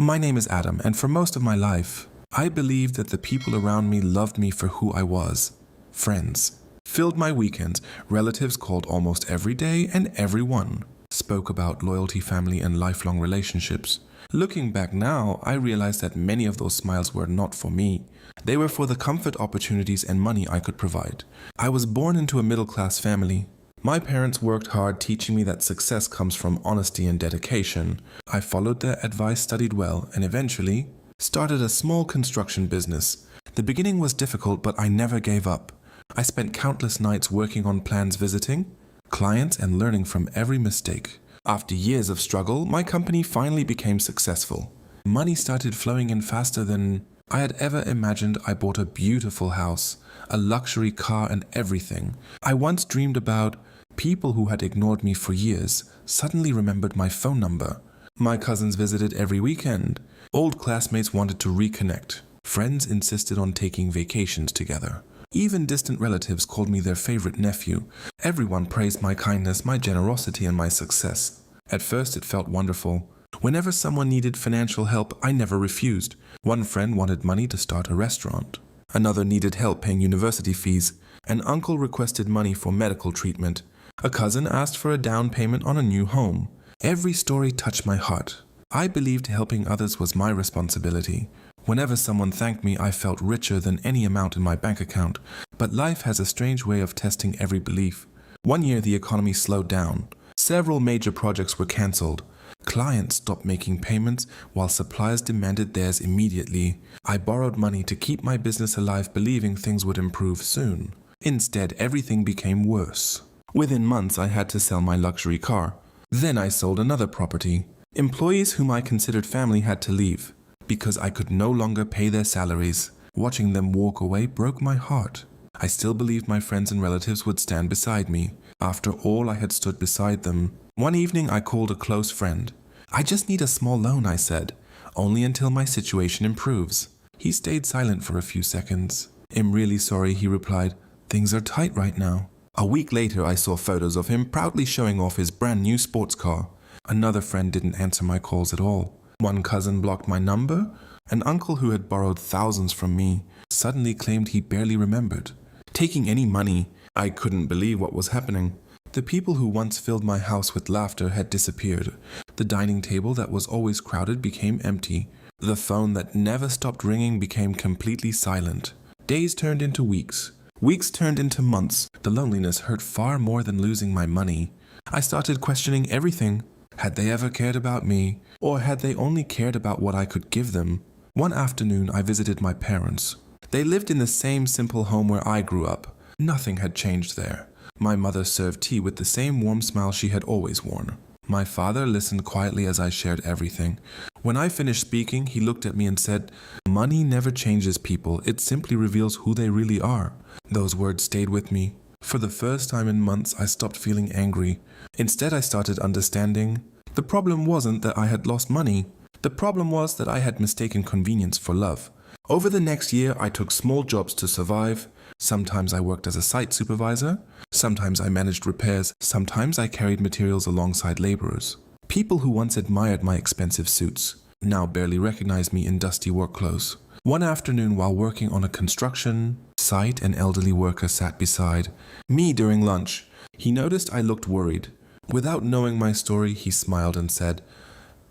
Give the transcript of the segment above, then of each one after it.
My name is Adam, and for most of my life, I believed that the people around me loved me for who I was. Friends filled my weekends, relatives called almost every day, and everyone spoke about loyalty, family, and lifelong relationships. Looking back now, I realize that many of those smiles were not for me. They were for the comfort, opportunities, and money I could provide. I was born into a middle-class family. My parents worked hard teaching me that success comes from honesty and dedication. I followed their advice, studied well, and eventually started a small construction business. The beginning was difficult, but I never gave up. I spent countless nights working on plans, visiting clients, and learning from every mistake. After years of struggle, my company finally became successful. Money started flowing in faster than I had ever imagined. I bought a beautiful house, a luxury car, and everything I once dreamed about. People who had ignored me for years suddenly remembered my phone number. My cousins visited every weekend. Old classmates wanted to reconnect. Friends insisted on taking vacations together. Even distant relatives called me their favorite nephew. Everyone praised my kindness, my generosity, and my success. At first, it felt wonderful. Whenever someone needed financial help, I never refused. One friend wanted money to start a restaurant. Another needed help paying university fees. An uncle requested money for medical treatment. A cousin asked for a down payment on a new home. Every story touched my heart. I believed helping others was my responsibility. Whenever someone thanked me, I felt richer than any amount in my bank account. But life has a strange way of testing every belief. One year, the economy slowed down. Several major projects were cancelled. Clients stopped making payments while suppliers demanded theirs immediately. I borrowed money to keep my business alive, believing things would improve soon. Instead, everything became worse. Within months, I had to sell my luxury car. Then I sold another property. Employees whom I considered family had to leave because I could no longer pay their salaries. Watching them walk away broke my heart. I still believed my friends and relatives would stand beside me. After all, I had stood beside them. One evening, I called a close friend. "I just need a small loan," I said. "Only until my situation improves." He stayed silent for a few seconds. "I'm really sorry," he replied. "Things are tight right now." A week later, I saw photos of him proudly showing off his brand new sports car. Another friend didn't answer my calls at all. One cousin blocked my number. An uncle who had borrowed thousands from me suddenly claimed he barely remembered taking any money. I couldn't believe what was happening. The people who once filled my house with laughter had disappeared. The dining table that was always crowded became empty. The phone that never stopped ringing became completely silent. Days turned into weeks. Weeks turned into months. The loneliness hurt far more than losing my money. I started questioning everything. Had they ever cared about me? Or had they only cared about what I could give them? One afternoon, I visited my parents. They lived in the same simple home where I grew up. Nothing had changed there. My mother served tea with the same warm smile she had always worn. My father listened quietly as I shared everything. When I finished speaking, he looked at me and said, "Money never changes people. It simply reveals who they really are." Those words stayed with me. For the first time in months, I stopped feeling angry. Instead, I started understanding. The problem wasn't that I had lost money. The problem was that I had mistaken convenience for love. Over the next year, I took small jobs to survive. Sometimes I worked as a site supervisor. Sometimes I managed repairs. Sometimes I carried materials alongside laborers. People who once admired my expensive suits now barely recognized me in dusty work clothes. One afternoon, while working on a construction site, an elderly worker sat beside me during lunch. He noticed I looked worried. Without knowing my story, he smiled and said,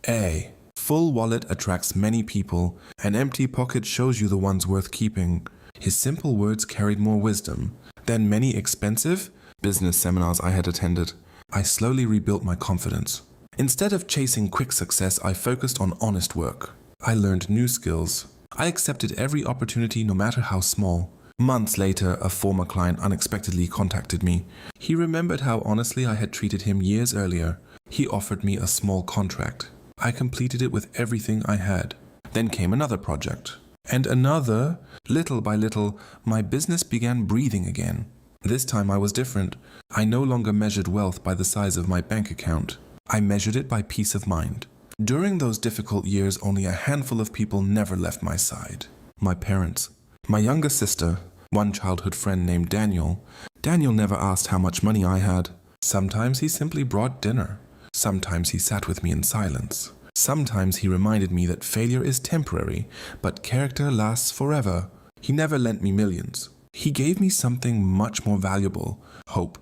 "A full wallet attracts many people. An empty pocket shows you the ones worth keeping." His simple words carried more wisdom than many expensive business seminars I had attended. I slowly rebuilt my confidence. Instead of chasing quick success, I focused on honest work. I learned new skills. I accepted every opportunity, no matter how small. Months later, a former client unexpectedly contacted me. He remembered how honestly I had treated him years earlier. He offered me a small contract. I completed it with everything I had. Then came another project. And another. Little by little, my business began breathing again. This time I was different. I no longer measured wealth by the size of my bank account. I measured it by peace of mind. During those difficult years, only a handful of people never left my side. My parents, my younger sister, one childhood friend named Daniel. Daniel never asked how much money I had. Sometimes he simply brought dinner. Sometimes he sat with me in silence. Sometimes he reminded me that failure is temporary, but character lasts forever. He never lent me millions. He gave me something much more valuable: hope.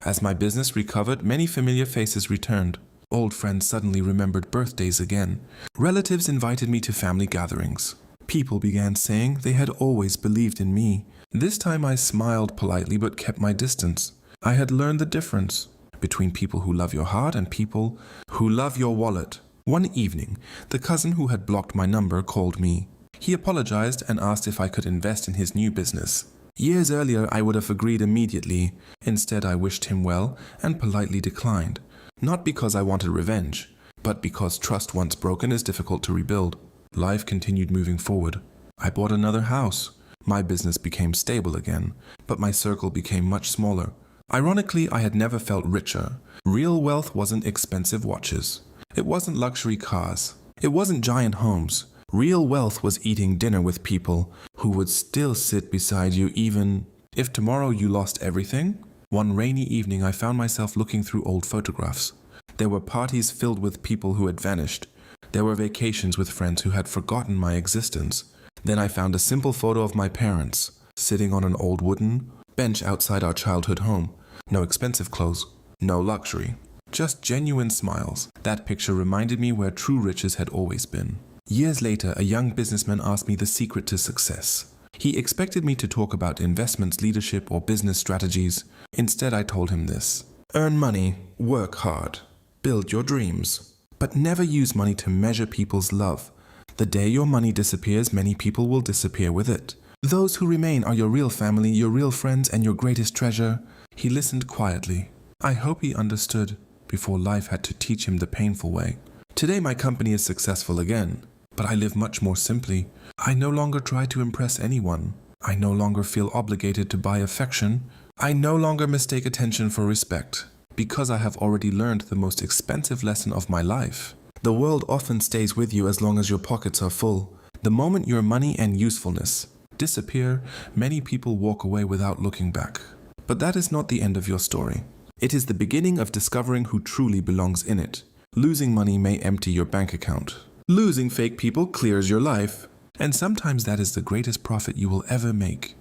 As my business recovered, many familiar faces returned. Old friends suddenly remembered birthdays again. Relatives invited me to family gatherings. People began saying they had always believed in me. This time I smiled politely but kept my distance. I had learned the difference between people who love your heart and people who love your wallet. One evening, the cousin who had blocked my number called me. He apologized and asked if I could invest in his new business. Years earlier, I would have agreed immediately. Instead, I wished him well and politely declined. Not because I wanted revenge, but because trust once broken is difficult to rebuild. Life continued moving forward. I bought another house. My business became stable again, but my circle became much smaller. Ironically, I had never felt richer. Real wealth wasn't expensive watches. It wasn't luxury cars. It wasn't giant homes. Real wealth was eating dinner with people who would still sit beside you even if tomorrow you lost everything. One rainy evening, I found myself looking through old photographs. There were parties filled with people who had vanished. There were vacations with friends who had forgotten my existence. Then I found a simple photo of my parents, sitting on an old wooden bench outside our childhood home. No expensive clothes, no luxury, just genuine smiles. That picture reminded me where true riches had always been. Years later, a young businessman asked me the secret to success. He expected me to talk about investments, leadership, or business strategies. Instead, I told him this: earn money, work hard, build your dreams, but never use money to measure people's love. The day your money disappears, many people will disappear with it. Those who remain are your real family, your real friends, and your greatest treasure. He listened quietly. I hope he understood before life had to teach him the painful way. Today my company is successful again, but I live much more simply. I no longer try to impress anyone. I no longer feel obligated to buy affection. I no longer mistake attention for respect, because I have already learned the most expensive lesson of my life. The world often stays with you as long as your pockets are full. The moment your money and usefulness disappear, many people walk away without looking back. But that is not the end of your story. It is the beginning of discovering who truly belongs in it. Losing money may empty your bank account. Losing fake people clears your life. And sometimes that is the greatest profit you will ever make.